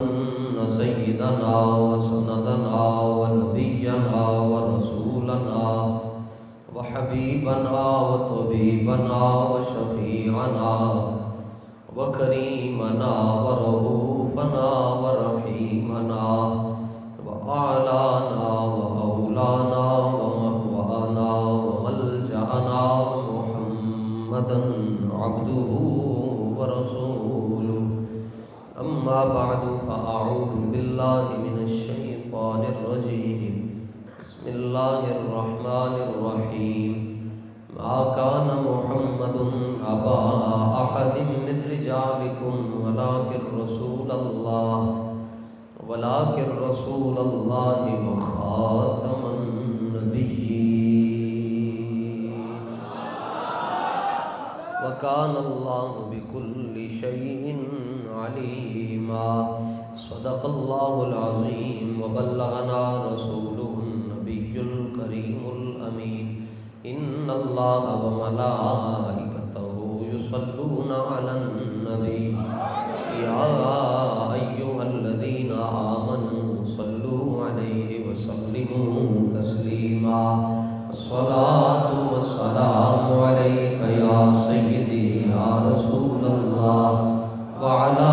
أن سيدنا وسندنا ونبينا ورسولنا وحبيبنا وطبيبنا وشفيعنا وكريمنا ورؤوفنا ورحيمنا وأعلانا وأولانا ومأوانا وملجأنا محمدا عبده ورسوله. أما بعد فأعوذ بالله من الشيطان الرجيم. بسم الله الرحمن الرحيم. ما كان محمد أبا أحد من رجالكم ولكن رسول الله وخاتم النبيين وكان الله بكل شيء عليما. صدق الله العظيم وبلغنا رسوله النبي الكريم الأمين. إن الله وملائكته يصلون على النبي يا أيها الذين آمنوا صلوا عليه وسلموا تسليما. الصلاة والسلام عليك يا سيدي يا رسول الله وعلى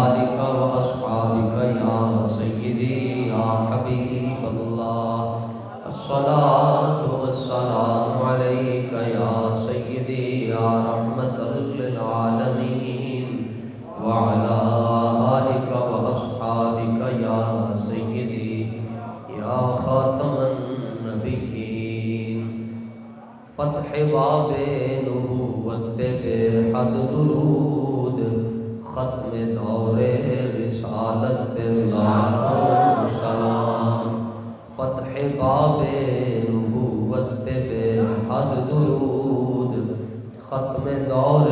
آلك وأصحابك يا سيدي يا حبيب الله. الصلاة والسلام عليك يا سيدي يا رحمة للعالمين وعلى آلك وأصحابك يا سيدي يا خاتم النبيين. فتح باب نبوت پہ بے حد درود، ختم دور رسالت پہ لاکھوں سلام. فتح باب نبوت پہ بے حد درود، ختم دور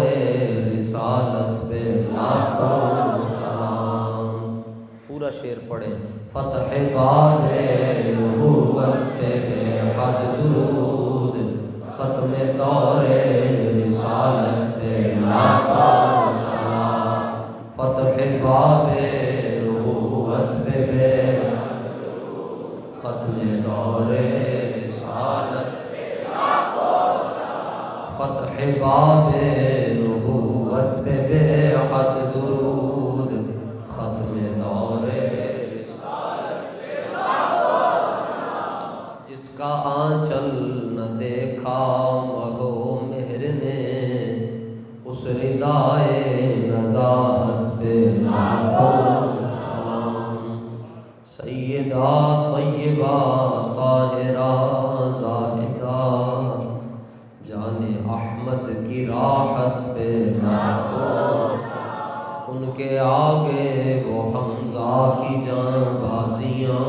رسالت پہ لاکھوں سلام. پورا شعر پڑھیں. فتح باب نبوت پہ بے حد درود، ختم دور رسالت پہ لاکھوں سلام. فتح باب نبوت پہ بے ختم دور رسالت پہ لاکھوں سلام. فتح باب نبوت پہ بے حد درود، ختم دور رسالت پہ لاکھوں سلام. جس کا آنچل نہ دیکھا مگو مہر نے، اس ردائے نزاہت پہ لاکھوں سلام. سیدہ طیبہ طاہرہ زاہدہ جان احمد کی راحت پہ لاکھوں سلام. ان کے آگے وہ حمزہ کی جان بازیاں،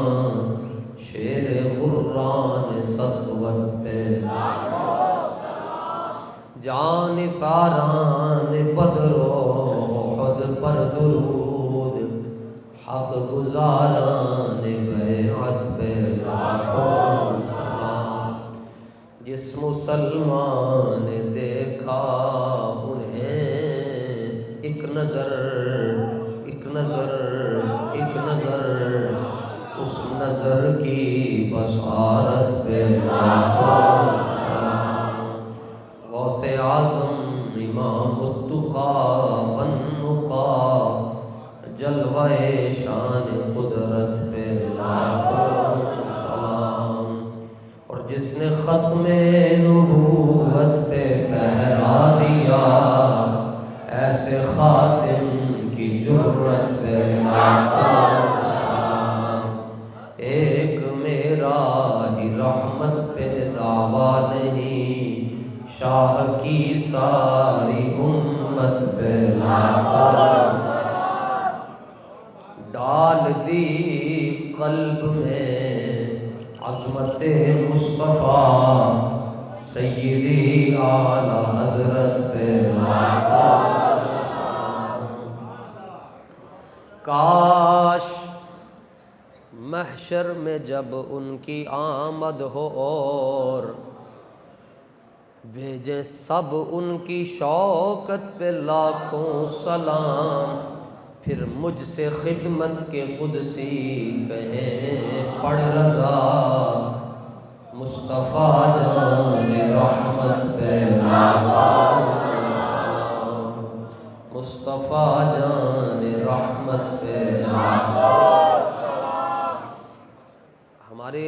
شیر غران سطوت پہ لاکھوں سلام. جان فاران بدر و احد پر درود، حق گزاران بیعت پہ لاکھوں سلام. جس مسلمان نے دیکھا انہیں ایک نظر اس نظر کی بصارت پہ لاکھوں سلام. غوث اعظم امام التقا والنقا، جلوہ شان قدرت پہ لاکھوں سلام. اور جس نے ختم نبوت پہ پہرا دیا، ایسے خاتم کی جرت پہ لاکھوں سلام. ایک میرا ہی رحمت پہ دعویٰ نہیں، شاہ کی ساری امت پہ لاکھوں. ڈال دی قلب میں عظمت مصطفیٰ، سیدی اعلیٰ حضرت پہ لاکھوں. کاش محشر میں جب ان کی آمد ہو اور بھیجیں سب ان کی شوکت پہ لاکھوں سلام. پھر مجھ سے خدمت کے قدسی کہیں پڑھ رضا، مصطفیٰ جان رحمت پہ مصطفیٰ جان رحمت پہ۔ ہمارے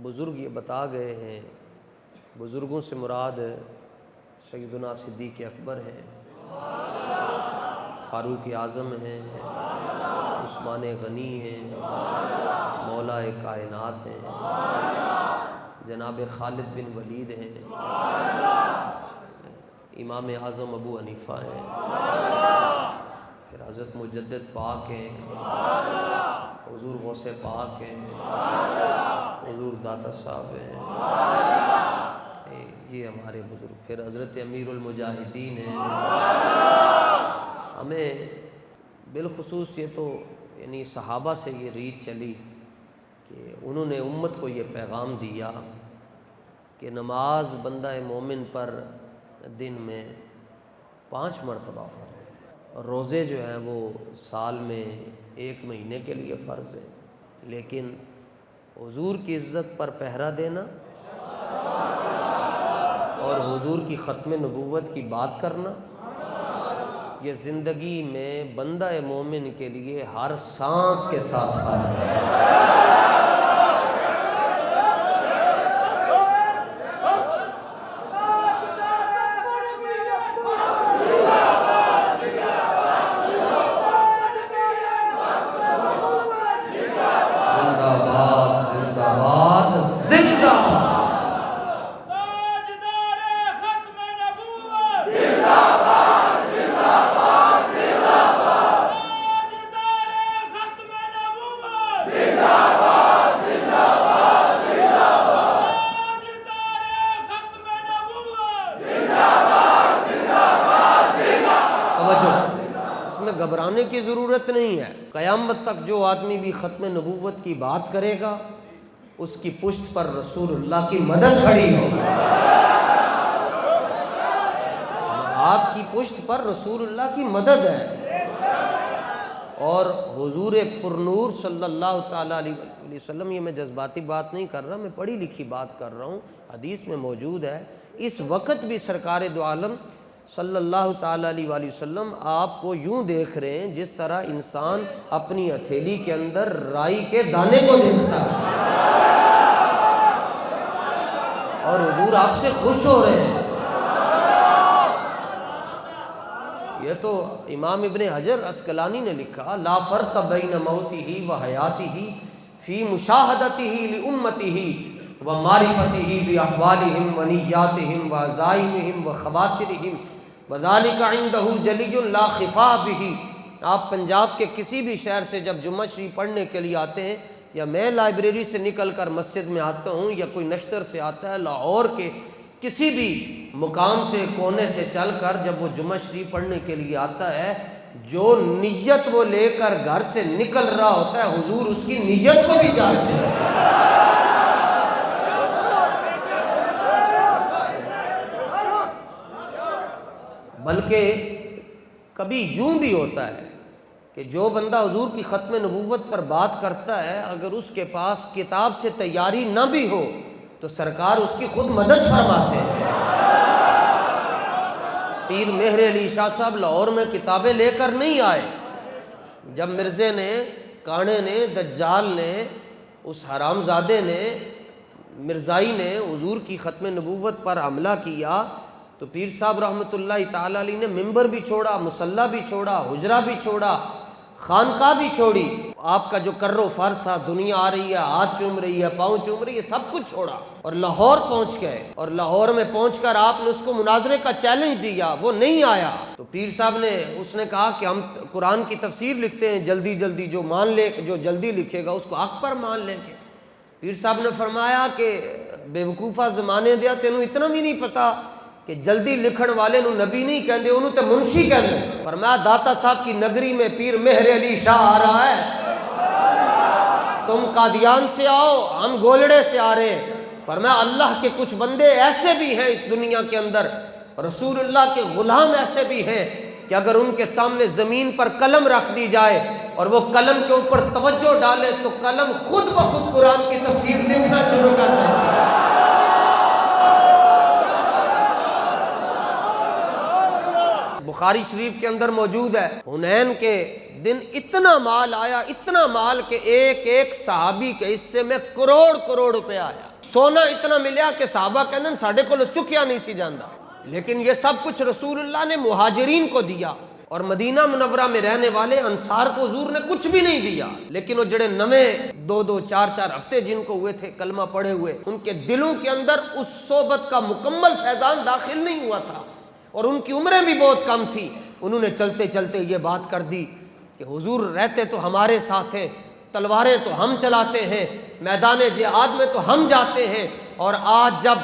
بزرگ یہ بتا گئے ہیں، بزرگوں سے مراد سیدنا صدیق اکبر ہیں، فاروق اعظم ہیں، عثمان غنی ہیں، مولا کائنات ہیں، جناب خالد بن ولید ہیں، امام اعظم ابو حنیفہ ہیں، پھر حضرت مجدد پاک ہیں، حضور غوث پاک ہیں، حضور داتا صاحب ہیں، یہ ہمارے بزرگ۔ پھر حضرت امیر المجاہدین ہیں۔ ہمیں بالخصوص یہ تو یعنی صحابہ سے یہ ریت چلی کہ انہوں نے امت کو یہ پیغام دیا کہ نماز بندہ مومن پر دن میں 5 مرتبہ فرض ہے، اور روزے جو ہیں وہ سال میں 1 مہینے کے لیے فرض ہے، لیکن حضور کی عزت پر پہرا دینا اور حضور کی ختم نبوت کی بات کرنا، یہ زندگی میں بندہ مومن کے لیے ہر سانس کے ساتھ فرض ہے۔ گھبرانے کی ضرورت نہیں ہے، قیامت تک جو آدمی بھی ختم نبوت کی بات کرے گا اس کی پشت پر رسول اللہ کی مدد کھڑی ہوگی، آپ کی پشت پر رسول اللہ کی مدد ہے۔ اور حضور پرنور صلی اللہ تعالیٰ علیہ وسلم، یہ میں جذباتی بات نہیں کر رہا، میں پڑھی لکھی بات کر رہا ہوں، حدیث میں موجود ہے، اس وقت بھی سرکار دو عالم صلی اللہ تعالیٰ علیہ وآلہ وسلم آپ کو یوں دیکھ رہے ہیں جس طرح انسان اپنی ہتھیلی کے اندر رائی کے دانے کو دیکھتا ہے، اور حضور آپ سے خوش ہو رہے ہیں۔ یہ تو امام ابن حجر عسقلانی نے لکھا، لا فرق بین موتہ و حیاتہ فی مشاہدتہ لامتہ و معرفتہ باحوالہم و نیاتہم و عزائمہم و خواترہم وذالک عندہ جلی لا خفا بہ۔ آپ پنجاب کے کسی بھی شہر سے جب جمعہ شریف پڑھنے کے لیے آتے ہیں، یا میں لائبریری سے نکل کر مسجد میں آتا ہوں، یا کوئی نشتر سے آتا ہے، لاہور کے کسی بھی مقام سے کونے سے چل کر جب وہ جمعہ شریف پڑھنے کے لیے آتا ہے، جو نیت وہ لے کر گھر سے نکل رہا ہوتا ہے، حضور اس کی نیت کو بھی جانتے ہیں۔ بلکہ کبھی یوں بھی ہوتا ہے کہ جو بندہ حضور کی ختم نبوت پر بات کرتا ہے، اگر اس کے پاس کتاب سے تیاری نہ بھی ہو تو سرکار اس کی خود مدد فرماتے ہیں۔ پیر مہر علی شاہ صاحب لاہور میں کتابیں لے کر نہیں آئے، جب مرزے نے، کانے نے، دجال نے، اس حرام زادے نے، مرزائی نے حضور کی ختم نبوت پر حملہ کیا تو پیر صاحب رحمۃ اللہ تعالیٰ علیہ نے ممبر بھی چھوڑا، مصلی بھی چھوڑا، حجرہ بھی چھوڑا، خانقاہ بھی چھوڑی، آپ کا جو کر و فر تھا، دنیا آ رہی ہے، ہاتھ چوم رہی ہے، پاؤں چوم رہی ہے، سب کچھ چھوڑا اور لاہور پہنچ گئے، اور لاہور میں پہنچ کر آپ نے اس کو مناظرے کا چیلنج دیا، وہ نہیں آیا تو پیر صاحب نے، اس نے کہا کہ ہم قرآن کی تفسیر لکھتے ہیں جلدی جلدی، جو جلدی لکھے گا اس کو حق پر مان لیں گے۔ پیر صاحب نے فرمایا کہ بے وقوفہ زمانے دیا، تینوں اتنا بھی نہیں پتا کہ جلدی لکھن والے نو نبی نہیں کہندے، انہوں تے منشی کہندے۔ فرمایا داتا صاحب کی نگری میں پیر مہر علی شاہ آ رہا ہے، تم قادیان سے آؤ، ہم گولڑے سے آ رہے ہیں۔ فرمایا اللہ کے کچھ بندے ایسے بھی ہیں اس دنیا کے اندر، رسول اللہ کے غلام ایسے بھی ہیں کہ اگر ان کے سامنے زمین پر قلم رکھ دی جائے اور وہ قلم کے اوپر توجہ ڈالے تو قلم خود بخود قرآن کی تفسیر لکھنا شروع کر دے گا۔ بخاری شریف کے اندر موجود ہے، حنین کے دن اتنا مال آیا، اتنا مال کہ ایک ایک صحابی کے حصے میں کروڑ کروڑ روپے آیا، سونا اتنا ملیا کہ صحابہ کہنے ساڑھے کو چکیا نہیں سی جاندہ، لیکن یہ سب کچھ رسول اللہ نے مہاجرین کو دیا، اور مدینہ منورہ میں رہنے والے انصار کو حضور نے کچھ بھی نہیں دیا، لیکن وہ جڑے نویں دو چار ہفتے جن کو ہوئے تھے کلمہ پڑھے ہوئے، ان کے دلوں کے اندر اس صحبت کا مکمل فیضان داخل نہیں ہوا تھا، اور ان کی عمریں بھی بہت کم تھی، انہوں نے چلتے چلتے یہ بات کر دی کہ حضور رہتے تو ہمارے ساتھ ہیں، تلواریں تو ہم چلاتے ہیں، میدان جہاد میں تو ہم جاتے ہیں، اور آج جب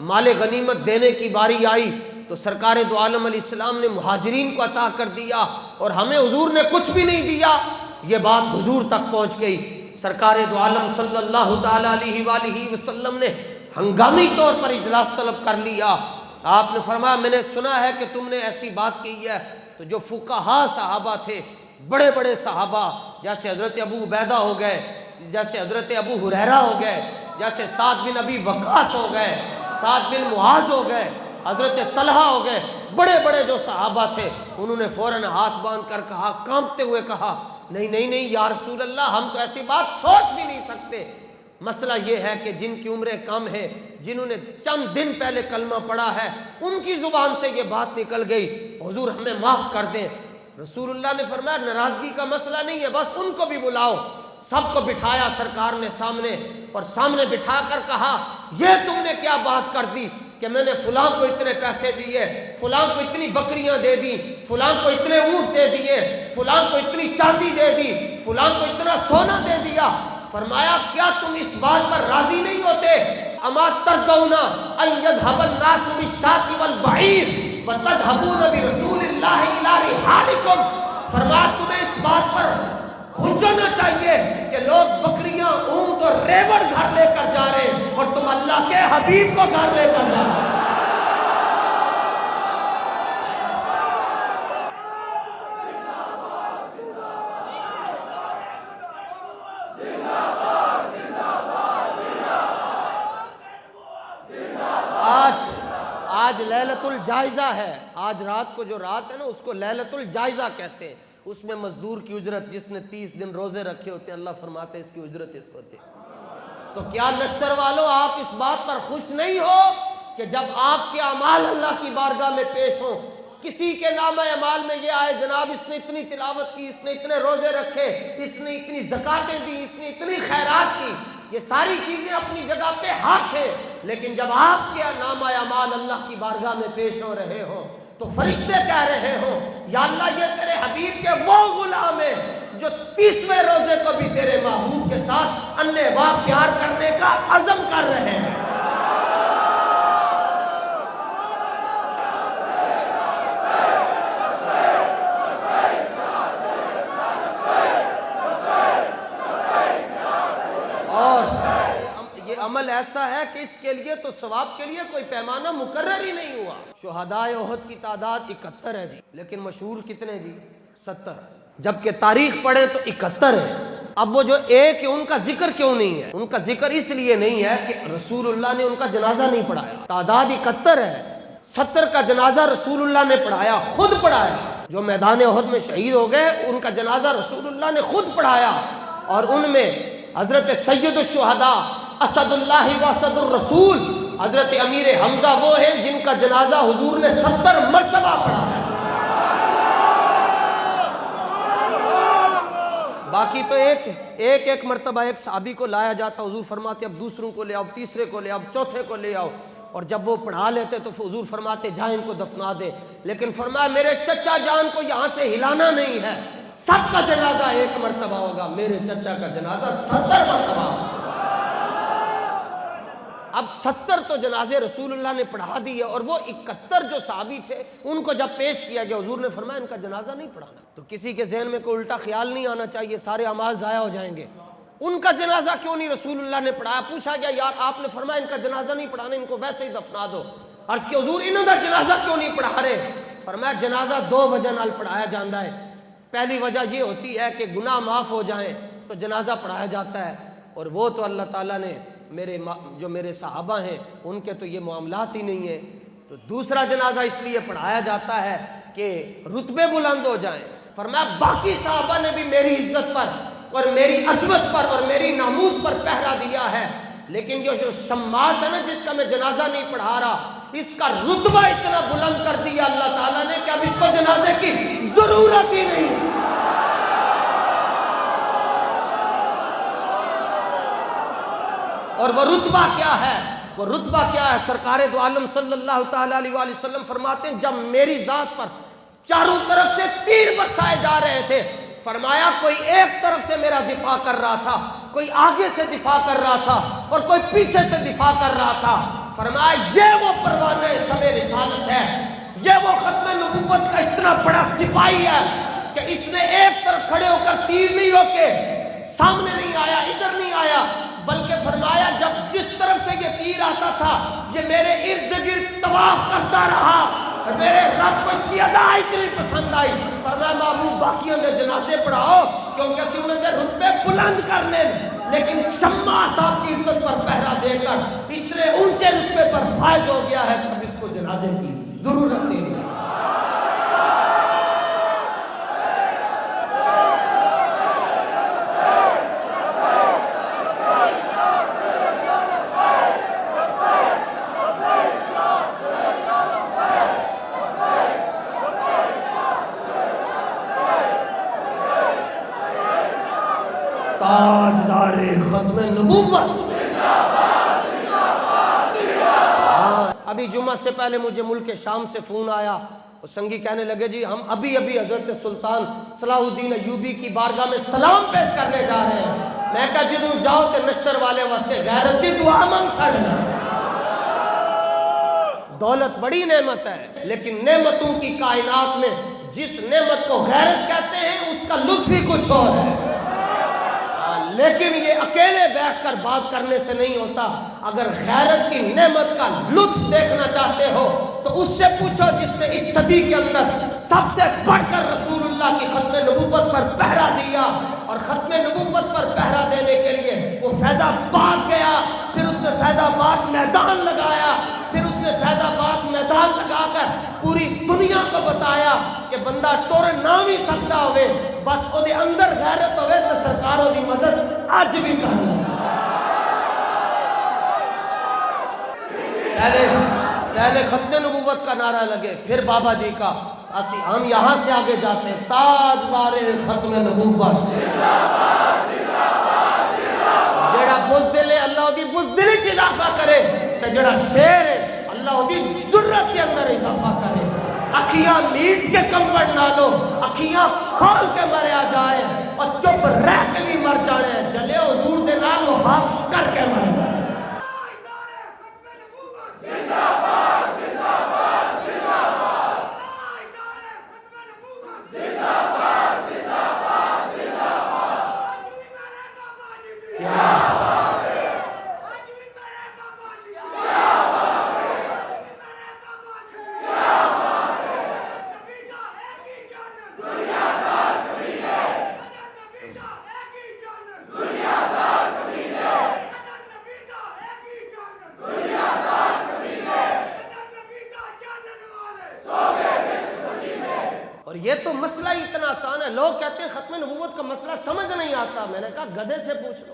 مال غنیمت دینے کی باری آئی تو سرکار دو عالم علیہ السلام نے مہاجرین کو عطا کر دیا اور ہمیں حضور نے کچھ بھی نہیں دیا۔ یہ بات حضور تک پہنچ گئی، سرکار دو عالم صلی اللہ تعالی علیہ وآلہ وسلم نے ہنگامی طور پر اجلاس طلب کر لیا۔ آپ نے فرمایا میں نے سنا ہے کہ تم نے ایسی بات کی ہے، تو جو فقہا صحابہ تھے، بڑے بڑے صحابہ جیسے حضرت ابو عبیدہ ہو گئے، جیسے حضرت ابو ہریرہ ہو گئے، جیسے سعد بن ابی وقاص ہو گئے، سعد بن معاذ ہو گئے، حضرت طلحہ ہو گئے، بڑے بڑے جو صحابہ تھے، انہوں نے فوراً ہاتھ باندھ کر کہا، کانپتے ہوئے کہا، نہیں نہیں نہیں یا رسول اللہ، ہم تو ایسی بات سوچ بھی نہیں سکتے۔ مسئلہ یہ ہے کہ جن کی عمریں کم ہیں، جنہوں نے چند دن پہلے کلمہ پڑھا ہے، ان کی زبان سے یہ بات نکل گئی، حضور ہمیں معاف کر دیں۔ رسول اللہ نے فرمایا ناراضگی کا مسئلہ نہیں ہے، بس ان کو بھی بلاؤ۔ سب کو بٹھایا سرکار نے سامنے، اور سامنے بٹھا کر کہا، یہ تم نے کیا بات کر دی کہ میں نے فلاں کو اتنے پیسے دیے، فلاں کو اتنی بکریاں دے دی، فلاں کو اتنے اونٹ دے دیے، فلاں کو اتنی چاندی دے دی، فلاں کو اتنا سونا دے دیا۔ فرمایا کیا تم اس بات پر راضی نہیں ہوتے؟ اما ترضون ان یذهب الناس بالشاة والبعیر وتذهبون برسول اللہ الی رحالکم۔ فرمایا تمہیں اس بات پر خوش ہونا چاہیے کہ لوگ بکریاں، اونٹ اور ریوڑ گھر لے کر جا رہے ہیں اور تم اللہ کے حبیب کو گھر لے کر جا رہے ہیں۔ آج لیلۃ الجائزہ ہے، آج رات کو جو رات ہے نا اس کو لیلۃ الجائزہ کہتے ہیں، اس میں مزدور کی اجرت، جس نے 30 دن روزے رکھے ہوتے ہیں، اللہ فرماتے ہیں اس کی اجرت اس کو دے۔ تو کیا نشتر والوں آپ اس بات پر خوش نہیں ہو کہ جب آپ کے اعمال اللہ کی بارگاہ میں پیش ہوں، کسی کے نامہ اعمال میں یہ آئے جناب اس نے اتنی تلاوت کی، اس نے اتنے روزے رکھے، اس نے اتنی زکاتیں دی، اس نے اتنی خیرات کی، یہ ساری چیزیں اپنی جگہ پہ حق ہے، لیکن جب آپ کے نامہ اعمال اللہ کی بارگاہ میں پیش ہو رہے ہوں تو فرشتے کہہ رہے ہوں یا اللہ یہ تیرے حبیب کے وہ غلام ہیں جو 30ویں روزے کو بھی تیرے محبوب کے ساتھ انے واہ پیار کرنے کا عزم کر رہے ہیں۔ عمل ایسا ہے کہ اس کے لیے تو ثواب کے لیے کوئی پیمانہ مقرر ہی نہیں ہوا۔ شہدائے احد کی تعداد 71 ہے جی، لیکن مشہور کتنے جی؟ 70، جبکہ تاریخ پڑھے تو 71 ہے۔ اب وہ جو ایک ہے ان کا ذکر کیوں نہیں ہے؟ ان کا ذکر اس لیے نہیں ہے کہ رسول اللہ نے ان کا جنازہ نہیں پڑھایا۔ تعداد 71 ہے، 70 کا جنازہ رسول اللہ نے پڑھایا، خود پڑھایا۔ جو میدان احد میں شہید ہو گئے ان کا جنازہ رسول اللہ نے خود پڑھایا، اور ان میں حضرت سید الشہداء اسد اللہ و اسد الرسول حضرت امیر حمزہ وہ ہیں جن کا جنازہ حضور نے 70 مرتبہ پڑھا ہے۔ باقی تو ایک مرتبہ ایک صحابی کو لایا جاتا، حضور فرماتے اب دوسروں کو لے آؤ، تیسرے کو لے آؤ، چوتھے کو لے آؤ، اور جب وہ پڑھا لیتے تو حضور فرماتے جا ان کو دفنا دے، لیکن فرمایا میرے چچا جان کو یہاں سے ہلانا نہیں ہے، سب کا جنازہ ایک مرتبہ ہوگا، میرے چچا کا جنازہ 70 مرتبہ ہوگا۔ اب 70 تو جنازے رسول اللہ نے پڑھا دیے، اور وہ 71 جو صحابی تھے ان کو جب پیش کیا گیا حضور نے فرمایا ان کا جنازہ نہیں پڑھانا۔ تو کسی کے ذہن میں کوئی الٹا خیال نہیں آنا چاہیے سارے اعمال ضائع ہو جائیں گے۔ ان کا جنازہ کیوں نہیں رسول اللہ نے پڑھایا؟ پوچھا گیا یار آپ نے فرمایا ان کا جنازہ نہیں پڑھانا، ان کو ویسے ہی دفنا دو۔ عرض کہ حضور انہوں کا جنازہ کیوں نہیں پڑھا رہے؟ فرمایا جنازہ دو وجہ نال پڑھایا جاتا ہے. پہلی وجہ یہ ہوتی ہے کہ گناہ معاف ہو جائیں تو جنازہ پڑھایا جاتا ہے, اور وہ تو اللہ تعالیٰ نے جو میرے صحابہ ہیں ان کے تو یہ معاملات ہی نہیں ہیں. تو دوسرا جنازہ اس لیے پڑھایا جاتا ہے کہ رتبے بلند ہو جائیں. فرمایا باقی صحابہ نے بھی میری عزت پر اور میری عظمت پر اور میری ناموس پر پہرا دیا ہے, لیکن جو شماس ہے نا جس کا میں جنازہ نہیں پڑھا رہا, اس کا رتبہ اتنا بلند کر دیا اللہ تعالیٰ نے کہ اب اس کو جنازے کی ضرورت ہی نہیں. اور وہ رتبہ کیا ہے؟ وہ رتبہ کیا ہے؟ سرکار دو عالم صلی اللہ تعالیٰ علیہ وآلہ وسلم فرماتے ہیں جب میری ذات پر چاروں طرف سے تیر برسائے جا رہے تھے, فرمایا کوئی ایک طرف سے میرا دفاع کر رہا تھا, کوئی آگے سے دفاع کر رہا تھا اور کوئی پیچھے سے دفاع کر رہا تھا. فرمایا یہ وہ پروانہ شمع رسالت ہے, یہ وہ ختم نبوت کا اتنا بڑا سپاہی ہے کہ اس نے ایک طرف کھڑے ہو کر تیر نہیں روکے, سامنے نہیں آیا, ادھر نہیں آیا, بلکہ فرمایا جب جس طرف سے یہ تیر آتا تھا یہ میرے ارد گرد طواف کرتا رہا اور میرے رب کو اس کی ادا اتنی پسند آئی. فرمایا محبوب باقیوں نے جنازے پڑھاؤ کیونکہ اسی انہوں نے رتبے بلند کرنے, لیکن شماس آپ کی عزت پر پہرا دے کر اتنے اونچے رتبے پر فائز ہو گیا ہے کہ اب اس کو جنازے کی ضرورت نہیں. تاجدار ختم نبوت. ابھی جمعہ سے پہلے مجھے ملک شام سے فون آیا, اور سنگی کہنے لگے جی ہم ابھی حضرت سلطان صلاح الدین ایوبی کی بارگاہ میں سلام پیش کرنے جا رہے ہیں. میں کہا جدوں جاؤ تے نشتر والے واسطے غیرت دی دعا مانگ چھڑنا. دولت بڑی نعمت ہے, لیکن نعمتوں کی کائنات میں جس نعمت کو غیرت کہتے ہیں اس کا لطف ہی کچھ اور ہے. لیکن یہ اکیلے بیٹھ کر بات کرنے سے نہیں ہوتا. اگر غیرت کی نعمت کا لطف دیکھنا چاہتے ہو تو اس سے پوچھو جس نے اس صدی کے اندر سب سے بڑھ کر رسول اللہ کی ختم نبوت پر پہرا دیا, اور ختم نبوت پر پہرا دینے کے لیے وہ فیض آباد گیا, پھر اس نے فیض آباد میدان لگایا, پھر اس نے فیض آباد میدان لگا کر پوری دنیا کو بتایا کہ بندہ ٹور نہ بھی سکتا ہوئے, بس وہ دے اندر غیرت ہوئے تو سرکاروں دی مدد آج بھی کرنا. پہلے ختم نبوت کا نعرہ لگے, پھر بابا جی کا. ہم یہاں سے آگے جاتے ہیں, تاجدار ختم نبوت جڑا بزدل ہے اللہ دی بزدلی چ اضافہ کرے, تے جڑا شیر ہے اللہ دی ضرورت کے اندر اضافہ کرے. اکھیاں میٹ کے کمبڑ نہ لو, اکھیاں کھول کے مریا جائے اور چپ رہ کے بھی مر جانے, جلے حضور دے نال وفا کر کے مر جائے. یہ تو مسئلہ ہی اتنا آسان ہے. لوگ کہتے ہیں ختم نبوت کا مسئلہ سمجھ نہیں آتا. میں نے کہا گدھے سے پوچھ لو,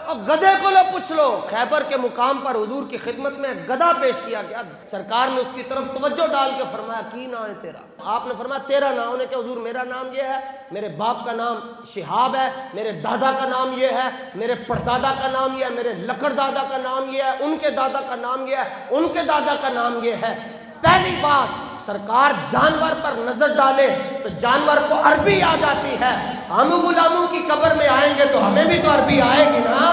اور گدھے کو لو پوچھ لو. خیبر کے مقام پر حضور کی خدمت میں گدھا پیش کیا گیا, سرکار نے اس کی طرف توجہ ڈال کے فرمایا کی نام ہے تیرا؟ آپ نے فرمایا تیرا نام. انہوں نے کہا حضور میرا نام یہ ہے, میرے باپ کا نام شہاب ہے, میرے دادا کا نام یہ ہے, میرے پردادا کا نام یہ ہے, میرے لکڑ دادا کا نام یہ ہے, ان کے دادا کا نام یہ ہے, ان کے دادا کا نام یہ ہے. پہلی بات سرکار جانور پر نظر ڈالے تو جانور کو عربی آ جاتی ہے. ہم غلاموں کی قبر میں آئیں گے تو ہمیں بھی تو عربی آئے گی نا.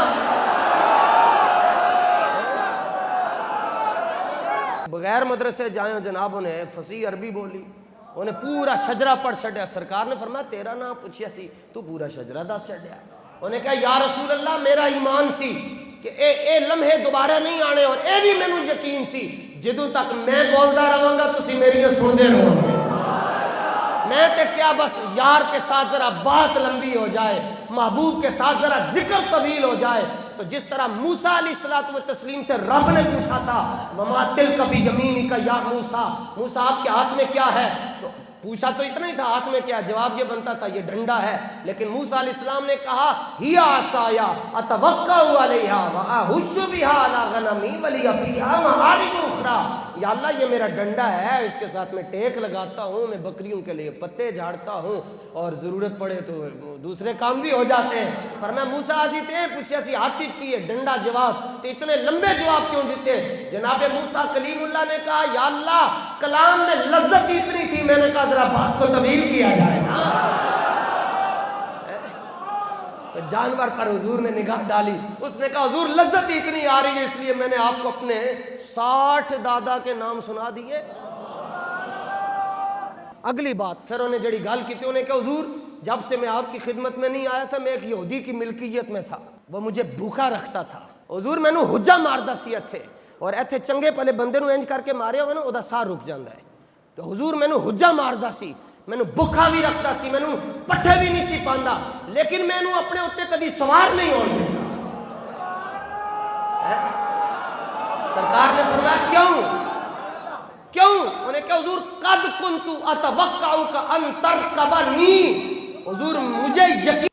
بغیر مدرسے جائیں جناب انہیں فصیح عربی بولی, انہیں پورا شجرہ پڑھ چھڑیا. سرکار نے فرمایا تیرا نام پوچھیا سی, تو پورا شجرہ دس چھڑیا. انہیں کہا یا رسول اللہ میرا ایمان سی کہ اے لمحے دوبارہ نہیں آنے, اور اے بھی مینوں یقین سی جدوں تک میں بولتا رہوں گا تسی میری سنتے رہو گے. میں تے کیا بس یار کے ساتھ ذرا بات لمبی ہو جائے, محبوب کے ساتھ ذرا ذکر طویل ہو جائے. تو جس طرح موسیٰ علیہ الصلوۃ والتسلیم سے رب نے پوچھا تھا وما تلک بیمینک یا موسیٰ, موسیٰ آپ کے ہاتھ میں کیا ہے؟ تو پوچھا تو اتنا ہی تھا ہاتھ میں کیا, جواب یہ بنتا تھا یہ ڈنڈا ہے. لیکن موسیٰ علیہ السلام نے کہا ہی عصایا اتوکا علیہا واہش بہا علی غنمی ولی فیہا معارج اخری, یا اللہ یہ میرا ڈنڈا ہے, اس کے ساتھ میں ٹیک لگاتا ہوں, میں بکریوں کے لیے پتے جھاڑتا ہوں, اور ضرورت پڑے تو دوسرے کام بھی ہو جاتے ہیں. فرمایا موسیٰ آسی تے پوچھے اسی ہاتھ کیے ڈنڈا جواب, تو اتنے لمبے جواب کیوں دیتے؟ جناب موسیٰ کلیم اللہ نے کہا یا اللہ کلام میں لذت اتنی تھی, میں نے کہا ذرا بات کو طویل کیا جائے نا. تو جانور پر حضور نے نگاہ ڈالی, اس نے کہا حضور لذت اتنی آ رہی ہے اس لیے میں نے آپ کو اپنے 60 دادا کے نام سنا دیے. اگلی بات پھر انہیں جڑی گال کی تھی, انہیں کہ حضور جب سے میں آپ کی خدمت میں نہیں آیا تھا میں ایک یہودی کی ملکیت میں تھا, وہ مجھے بھوکا رکھتا تھا. حضور میں نو حجہ ماردہ سی اتھے, اور ایتھے چنگے پہلے بندے نو انج کر کے مارے ہوئے نا ادا سار رک جاندہ ہے. تو حضور میں نو حجہ ماردہ سی, میں نو بھوکا بھی رکھتا سی, میں نو پٹھے بھی نہیں سی پاندہ, لیکن میں نو اپنے اتے کدی سوار نہیں ہون دیتا. سرکار نے فرمایا کیوں؟ انہیں کہ حضور قد کنتو اتوقعک ان ترکبنی, حضور مجھے یقین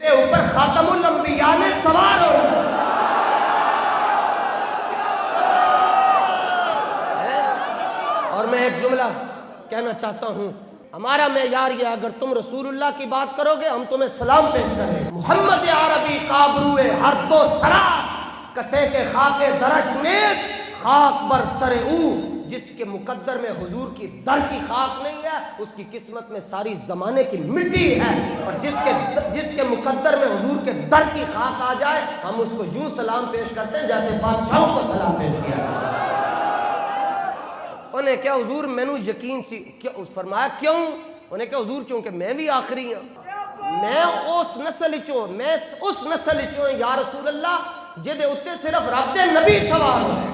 میرے اوپر خاتم الانبیاء نے سوار ہو. اور میں ایک جملہ کہنا چاہتا ہوں, ہمارا معیار یہ اگر تم رسول اللہ کی بات کرو گے ہم تمہیں سلام پیش کریں. محمد عربی کابروئے ہر دو سراس کسے کے خاک درش نیز خاک بر سر او, جس کے مقدر میں حضور کی در کی خاک نہیں ہے اس کی قسمت میں ساری زمانے کی مٹی ہے, اور جس کے مقدر میں حضور کے در کی خاک آ جائے ہم اس کو یوں سلام پیش کرتے ہیں جیسے بادشاہوں کو سلام پیش کیا جائے. انہیں کیا حضور میں نو یقین سی, اس فرمایا کیوں؟ انہیں کیا حضور چونکہ میں بھی آخری ہوں, میں اس نسل چوں یا رسول اللہ جدے اتے صرف رب دے نبی سوار ہوئے,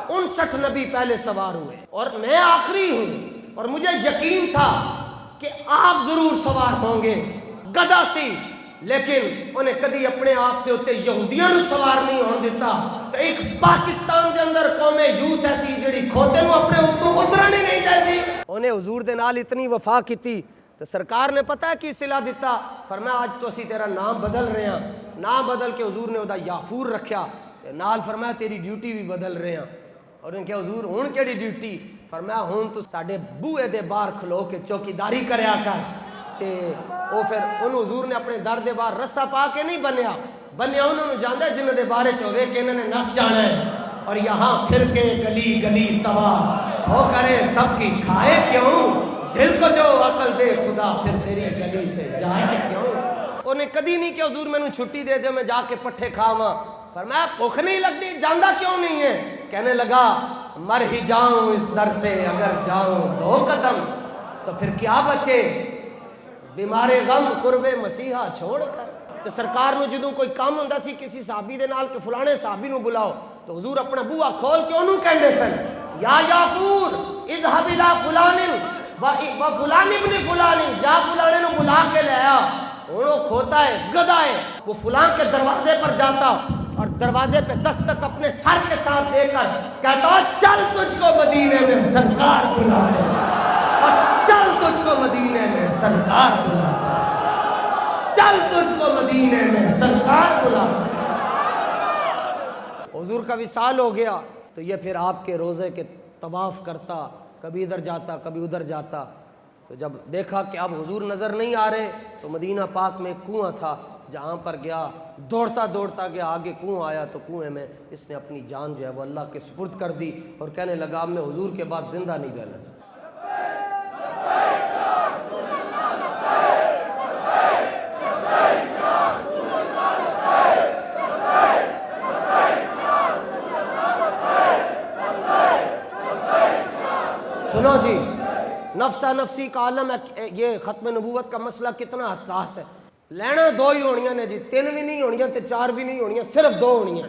59 نبی پہلے سوار ہوئے, اور میں آخری ہوں, اور مجھے یقین تھا کہ آپ ضرور سوار ہوں گے. گدا سی, لیکن انہیں کدی اپنے آپ کے ہوتے یہودیاں نو سوار نہیں ہون دیتا. تو ایک پاکستان دے اندر قوم یوت ایسی جڑی کھوتے نو اپنے اوپر اترن ہی نہیں دیتی. انہیں حضور دے نال اتنی وفا کیتی تو سرکار نے پتہ ہے کی صلہ دیتا, فرمایا آج تو اسی تیرا نام بدل رہے ہیں. نام بدل کے حضور نے ادا یافور رکھیا, نال فرمایا تیری ڈیوٹی بھی بدل رہے ہیں. اور ان کے حضور ہون کیڑی ڈیوٹی؟ فرمایا ہون تو ساڈے بوئے دے باہر کھلو کے چوکیداری کریا کر. تے او پھر ان حضور نے اپنے در دے باہر رسا پا کے نہیں بنیا انہوں نے جاندہ جنہ دے بارے چوہے کہ انہوں نے نس جانا ہے, اور یہاں پھر کے گلی گلی تباہ ہو کرے سب کی کھائے کیوں, دل کو جو عقل دے خدا پھر تیری گلی سے جائے کیوں. انہیں کدی نہیں کہ حضور میں نے چھٹی دے دے میں جا کے پٹھے کھاواں. فرمایا بھوک نہیں لگتی, جاندہ کیوں نہیں ہے؟ کہنے لگا مر ہی جاؤں اس در سے اگر جاؤں 2 قدم, تو پھر کیا بچے بیمار غم قرب مسیحا چھوڑ کر. تو سرکار نے جدوں کوئی کام ہوندا سی کسی صحابی دے نال کہ فلانے صحابی نو بلاؤ, تو حضور اپنا بوا کھول کے انہوں کہندے سن یا یافور اذهب الى فلان و فلان ابن فلان, جا فلانے نو بلا کے لے آ. وہ کھوتا ہے, گدا ہے, وہ فلان کے دروازے پر جاتا اور دروازے پہ دستک اپنے سر کے ساتھ دے کر کہتا چل تجھ کو مدینے میں سرکار بلا لے, اور چل تجھ کو مدینے میں سرکار بلا لے, چل تجھ کو مدینے میں سرکار بلا لے. حضور کا وصال ہو گیا تو یہ پھر آپ کے روزے کے طواف کرتا, کبھی ادھر جاتا کبھی ادھر جاتا. تو جب دیکھا کہ اب حضور نظر نہیں آ رہے تو مدینہ پاک میں ایک کنواں تھا, جہاں پر گیا, دوڑتا گیا, آگے کنواں آیا تو کنویں میں اس نے اپنی جان جو ہے وہ اللہ کے سپرد کر دی, اور کہنے لگا اب میں حضور کے بعد زندہ نہیں رہنا چاہتا. سنو جی, نفسا نفسی کا عالم ہے. یہ ختم نبوت کا مسئلہ کتنا حساس ہے. لینا 2 ہی ہونیاں نے جی, 3 بھی نہیں ہونیاں تے 4 بھی نہیں ہونیاں, صرف 2 ہونیاں.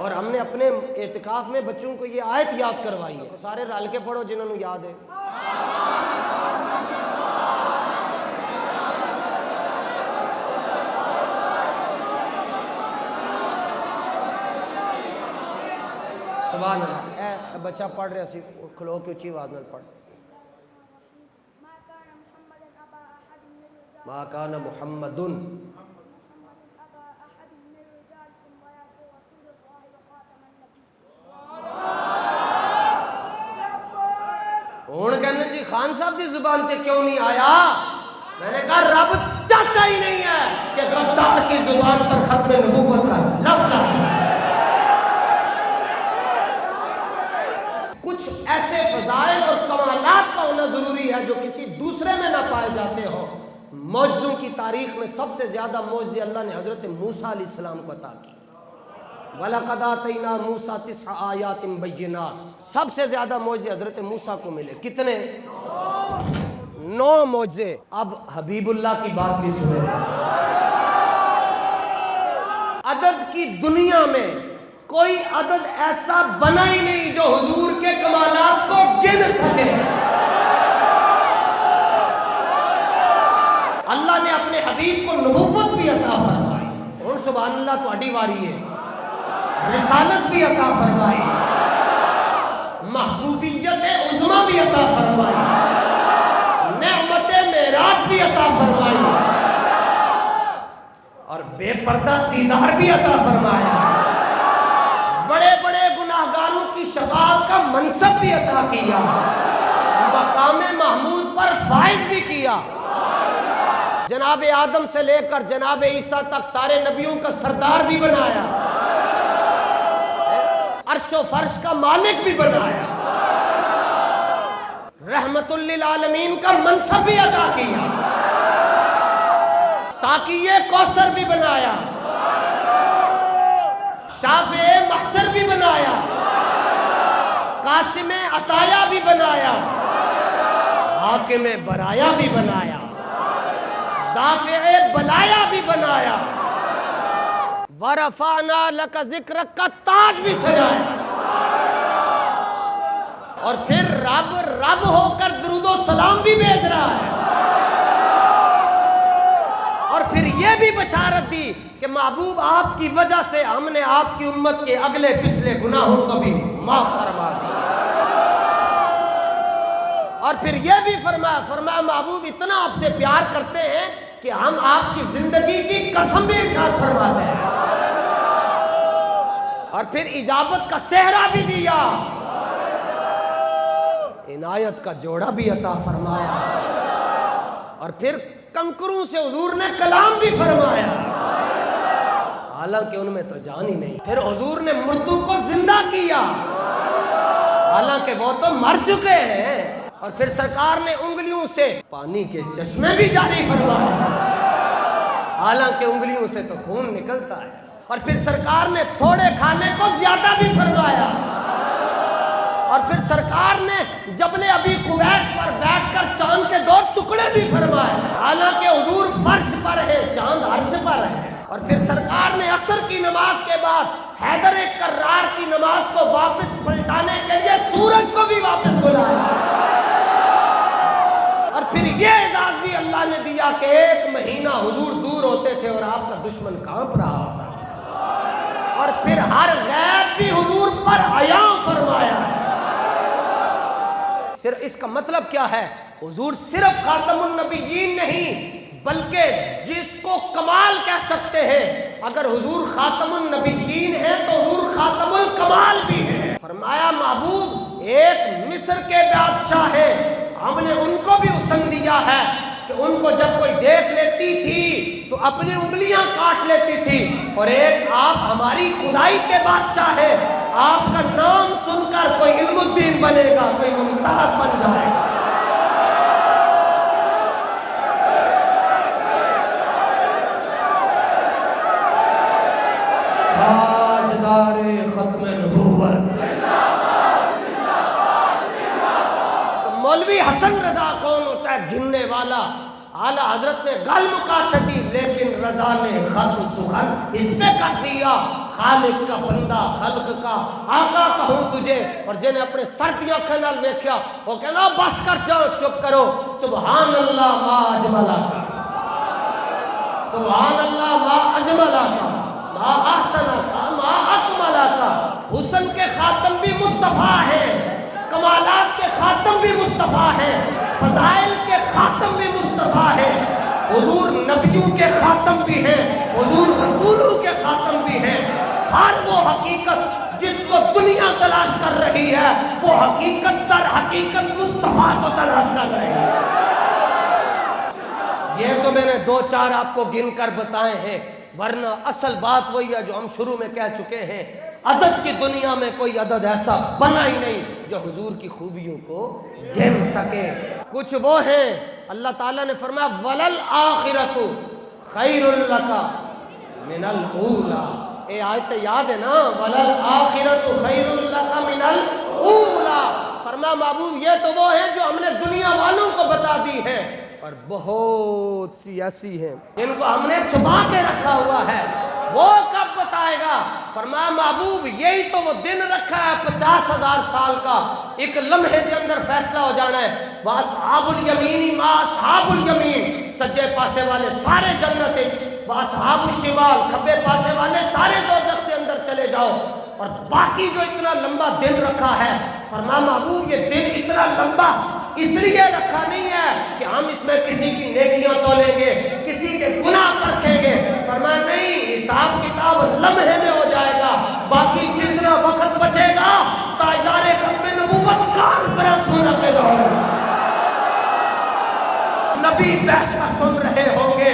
اور ہم نے اپنے اعتکاف میں بچوں کو یہ آیت یاد کروائی ہے، سارے رل کے پڑھو جنہوں نے یاد ہے۔ سبحان اللہ۔ اے بچہ پڑھ رہا سی، کھلو کے اچھی آواز نال پڑھ۔ ما کان محمد ہوں کہنے جی خان صاحب کی زبان سے کیوں نہیں آیا؟ میں نے کہا رب چاہتا ہی نہیں ہے کہ غدار کی زبان پر ختم نبوت کا لفظ آئے۔ کچھ ایسے فضائل اور کمالات کا ہونا ضروری ہے جو کسی دوسرے میں نہ پائے جاتے ہو۔ معجزوں کی تاریخ میں سب سے زیادہ معجزے اللہ نے حضرت موسیٰ علیہ السلام کو عطا کی۔ وَلَقَدْ آتَيْنَا مُوسَىٰ 9 آیَاتٍ بَيِّنَاتٍ، سب سے زیادہ معجزے حضرت موسیٰ کو ملے۔ کتنے؟ 9 معجزے۔ اب حبیب اللہ کی بات بھی سنیں۔ عدد کی دنیا میں کوئی عدد ایسا بنا ہی نہیں جو حضور کے کمالات کو گن سکے۔ اللہ نے اپنے حبیب کو نبوت بھی عطا فرمائی، اور سبحان اللہ تہاڈی واری ہے، رسالت بھی عطا فرمائی، محبوبیت عظمیٰ بھی عطا فرمائی، نعمت معراج بھی عطا فرمائی، اور بے پردہ دیدار بھی عطا فرمایا، بڑے بڑے گناہگاروں کی شفاعت کا منصب بھی عطا کیا، مقام محمود پر فائز بھی کیا، جناب آدم سے لے کر جناب عیسیٰ تک سارے نبیوں کا سردار بھی بنایا، عرش و فرش کا مالک بھی بنایا، رحمت للعالمین کا منصب بھی عطا کیا، ساقی کوثر بھی بنایا، شافع محشر بھی بنایا، قاسم عطایا بھی بنایا، حاکم برایا بھی بنایا، دافع بلایا بھی بنایا، ورفعنا لک ذکرک کا تاج بھی سجایا، اور پھر رب ہو کر درود و سلام بھی بھیج رہا ہے، اور پھر یہ بھی بشارت دی کہ محبوب آپ کی وجہ سے ہم نے آپ کی امت کے اگلے پچھلے گناہوں کو بھی معاف فرما دیا، اور پھر یہ بھی فرمایا محبوب اتنا آپ سے پیار کرتے ہیں کہ ہم آپ کی زندگی کی قسم بھی ارشاد فرماتے ہیں، اور پھر اجابت کا صحرا بھی دیا، عنایت کا جوڑا بھی عطا فرمایا، اور پھر کنکروں سے حضور نے کلام بھی فرمایا، حالانکہ ان میں تو جان ہی نہیں، پھر حضور نے مردوں کو زندہ کیا حالانکہ وہ تو مر چکے ہیں، اور پھر سرکار نے انگلیوں سے پانی کے چشمے بھی جاری فرمائے حالانکہ انگلیوں سے تو خون نکلتا ہے، اور پھر سرکار نے تھوڑے کھانے کو زیادہ بھی فرمایا، اور پھر سرکار نے جبل ابی قبیس پر بیٹھ کر چاند کے 2 ٹکڑے بھی فرمائے حالانکہ حضور فرش پر ہے، چاند عرش پر ہے، اور پھر سرکار نے عصر کی نماز کے بعد حیدر کرار کی نماز کو واپس پلٹانے کے لیے سورج کو بھی واپس بلایا، اور پھر یہ اعزاز بھی اللہ نے دیا کہ 1 مہینہ حضور دور ہوتے تھے اور آپ کا دشمن کانپ رہا ہوتا تھا، اور پھر ہر غیب بھی حضور پر عیاں فرمایا ہے۔ صرف اس کا مطلب کیا ہے؟ حضور صرف خاتم النبیین نہیں بلکہ جس کو کمال کہہ سکتے ہیں، اگر حضور خاتم النبیین ہے تو حضور خاتم الکمال بھی ہے۔ فرمایا محبوب ایک مصر کے بادشاہ ہے، ہم نے ان کو بھی حسن دیا ہے کہ ان کو جب کوئی دیکھ لیتی تھی تو اپنی انگلیاں کاٹ لیتی تھی، اور ایک آپ ہماری خدائی کے بادشاہ ہے، آپ کا نام سن کر کوئی علم الدین بنے گا، کوئی ممتاز بن جائے گا۔ تاجدار ختم نبوت مولوی حسن رضا کون ہوتا ہے؟ گننے والا۔ اعلیٰ حضرت نے گل مکا چھٹی لیکن رضا نے خط سخن اس پہ کر دیا، خالق کا بندہ خلق کا آقا کہوں تجھے، اور جنہیں اپنے سردیاں کھنال ویکھیا وہ کہنا بس کر جاؤ چپ کرو، سبحان اللہ ما اجملہ کا، سبحان اللہ ما اجملہ کا، ما احسنہ کا، ما اکملہ کا۔ حسن کے خاتم بھی مصطفیٰ ہیں، کمالات کے خاتم بھی مصطفیٰ ہیں، فضائل کے خاتم بھی مصطفیٰ ہیں، حضور نبیوں کے خاتم بھی ہیں، حضور رسولوں کے خاتم بھی ہیں۔ ہر وہ حقیقت جس کو دنیا تلاش کر رہی ہے وہ حقیقت در حقیقت مصطفیٰ کو تلاش کر رہی ہے۔ یہ تو میں نے دو چار آپ کو گن کر بتائے ہیں، ورنہ اصل بات وہی ہے جو ہم شروع میں کہہ چکے ہیں، عدد کی دنیا میں کوئی عدد ایسا بنا ہی نہیں جو حضور کی خوبیوں کو گن سکے۔ کچھ وہ ہیں اللہ تعالیٰ نے فرمایا وَلَلْآخِرَةُ خَيْرٌ لَكَ مِنَ الْأُولَى، اے آیت یاد ہے نا، وَلَلْآخِرَةُ خَيْرٌ لَكَ مِنَ الْأُولَى۔ فرمایا محبوب یہ تو وہ ہیں جو ہم نے دنیا والوں کو بتا دی ہے، اور بہت سی ایسی ہیں جن کو ہم نے چھپا کے رکھا ہوا ہے، وہ کب بتائے گا؟ فرمایا محبوب یہی تو وہ دن رکھا ہے 50,000 سال کا، ایک لمحے کے اندر فیصلہ ہو جانا ہے۔ وَأَصْحَابُ الْيَمِينِ مَا أَصْحَابُ الْيَمِينِ، سجے پاسے والے سارے جنت، وَأَصْحَابُ الشِّمَالِ، کھبے پاسے والے سارے دوزخ کے اندر چلے جاؤ۔ اور باقی جو اتنا لمبا دن رکھا ہے، فرمایا محبوب یہ دن اتنا لمبا اس لیے رکھا نہیں ہے کہ ہم اس میں کسی کی نیکیاں تولیں گے، کسی کے گناہ پرکھیں گے، فرمایا نہیں، حساب کتاب لمحے میں ہو جائے گا، باقی جتنا وقت بچے گا تاجدار ختم نبوت کانفرنس منعقد ہوگا، نبی بیٹھ کر سن رہے ہوں گے،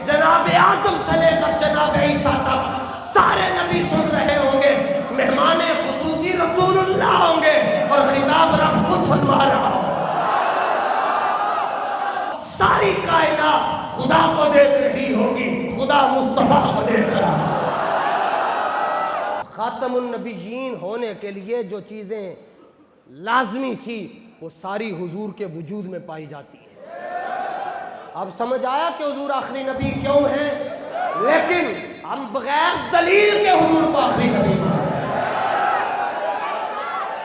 جناب آدم سے لے کر جناب عیسیٰ تک سارے نبی سن رہے ہوں گے، مہمان خصوصی رسول اللہ ہوں گے، اور خطاب رب خود فرما رہا ہوں۔ ساری کائنات خدا کو دیکھ رہی ہوگی، خدا مصطفیٰ کو دیکھ رہا ہے۔ خاتم النبیین ہونے کے لیے جو چیزیں لازمی تھی وہ ساری حضور کے وجود میں پائی جاتی ہیں۔ اب سمجھ آیا کہ حضور آخری نبی کیوں ہیں؟ لیکن ہم بغیر دلیل کے حضور کو آخری نبی مانتے ہیں۔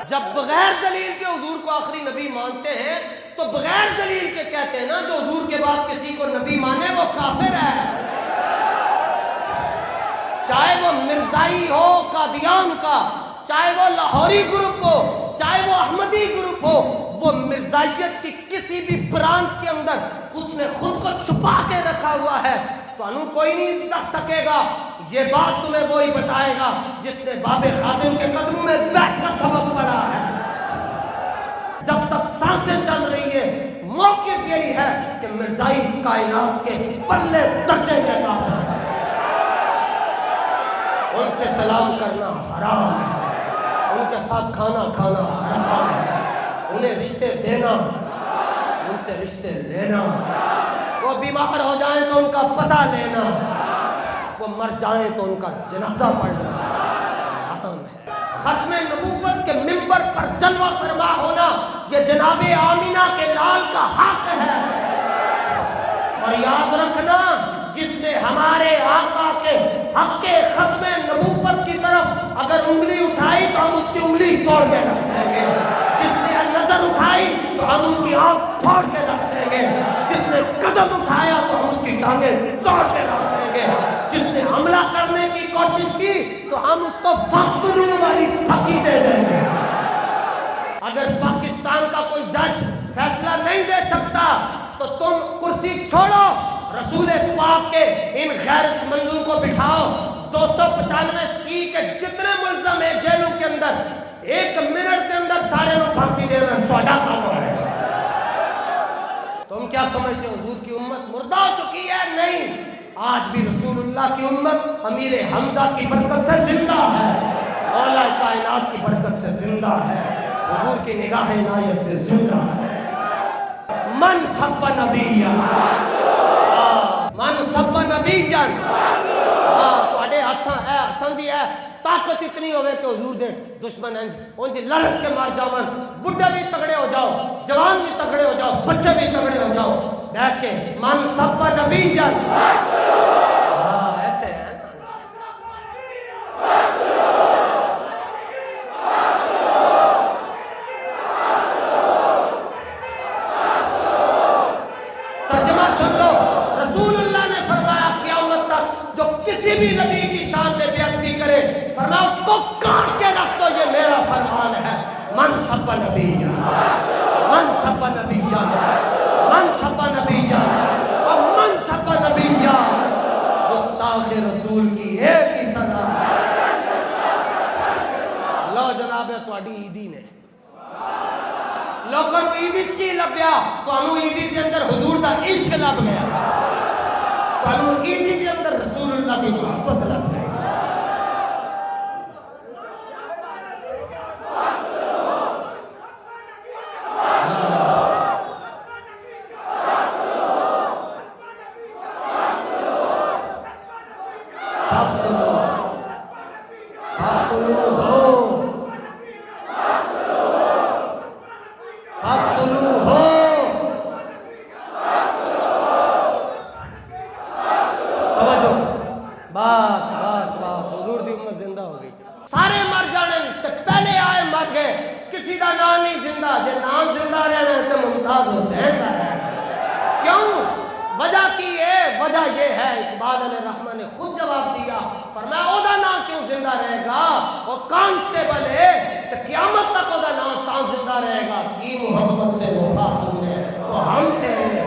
جب بغیر دلیل کے حضور کو آخری نبی مانتے ہیں تو بغیر دلیل کے کہتے ہیں نا جو حضور کے بعد کسی کو نبی مانے وہ کافر ہے، چاہے وہ مرزائی ہو قادیان کا، چاہے وہ لاہوری گروپ ہو، چاہے وہ احمدی گروپ ہو، وہ مرزائیت کی کسی بھی برانچ کے اندر اس نے خود کو چھپا کے رکھا ہوا ہے، تو انہوں کوئی نہیں دس سکے گا۔ یہ بات تمہیں وہی بتائے گا جس نے باب خادم کے قدموں میں بیٹھ کر سبق پڑھا ہے۔ جب تک سانسیں چل رہی ہے موقف یہی ہے کہ مرزائی اس کائنات کے پلے درجے کے کافر ہیں، ان سے سلام کرنا حرام ہے، ان کے ساتھ کھانا کھانا حرام ہے، انہیں رشتے دینا، ان سے رشتے لینا، وہ بیمار ہو جائیں تو ان کا پتہ لینا، وہ مر جائیں تو ان کا جنازہ پڑھنا حرام ہے۔ ختم نبوت کے منبر پر جلوہ فرما ہونا یہ جناب آمینہ کے لال کا حق ہے، اور یاد رکھنا جس نے ہمارے آقا کے حق کے ختم نبوت کی طرف اگر انگلی اٹھائی تو ہم اس کی انگلی توڑ کے رکھ دیں گے، جس نے نظر اٹھائی تو ہم اس کی آنکھ پھوڑ کے رکھ دیں گے، جس نے قدم اٹھایا تو ہم اس کی ٹانگیں توڑ کے رکھ دیں گے، جس نے حملہ کرنے کی کوشش کی تو ہم اس کو فخر والی پھکی دے دیں گے۔ اگر پاکستان کا کوئی جج فیصلہ نہیں دے سکتا تو تم کرسی چھوڑو، رسول پاک کے ان غیرت مندوں کو بٹھاؤ، 295 سی کے جتنے ملزم ہیں جیلوں کے اندر، 1 منٹ کے اندر سارے لوگ پھانسی دینا سودا کام ہو رہا ہے۔ تم کیا سمجھتے ہو حضور کی امت مردہ ہو چکی ہے؟ نہیں، آج بھی رسول اللہ کی امت امیر حمزہ کی برکت سے زندہ ہے، اولیاء کائنات کی برکت سے زندہ ہے، حضور کی نگاہ عنایت سے زندہ ہے۔ من سب نبی من سب نبی تواڈے ہاتھاں دی ہے طاقت اتنی ہوئے کہ حضور دے دشمن انج لڑس کے مار جاون، بڈھے بھی تگڑے ہو جاؤ، جوان بھی تگڑے ہو جاؤ، بچے بھی تگڑے ہو جاؤ، بیٹھ کے من سب نبی ایسے ہیں۔ کسی بھی نبی کی شان میں بے ادبی کرے فرمایا اس کو کاٹ کے رکھ دو، یہ میرا فرمان ہے۔ من سب نبی من سب نبی من سب نبی اور من سب نبی گستاخ رسول کی ایک ہی سزا ہے۔ لو جناب تواڈی عیدی نے لوگوں کو عیدی چی لبیا، تانوں عیدی دے اندر حضور دا عشق لب گیا، تانوں عیدی دے اندر رسول اللہ دی محبت لب گئی۔ سارے مر جانے تے پہلے آئے مر گئے، کسی دا نام نہیں زندہ، جے نام زندہ رہنا ہے تو ممتاز حسین کا رہنا۔ کیوں؟ وجہ کی ہے؟ وجہ یہ ہے، اقبال علیہ الرحمن نے خود جواب دیا، فرمایا او دا نام کیوں زندہ رہے گا؟ وہ کانسٹیبل ہے تو قیامت تک او دا نام تاں زندہ رہے گا۔ کی محمد سے وفا تم نے تو ہم تیرے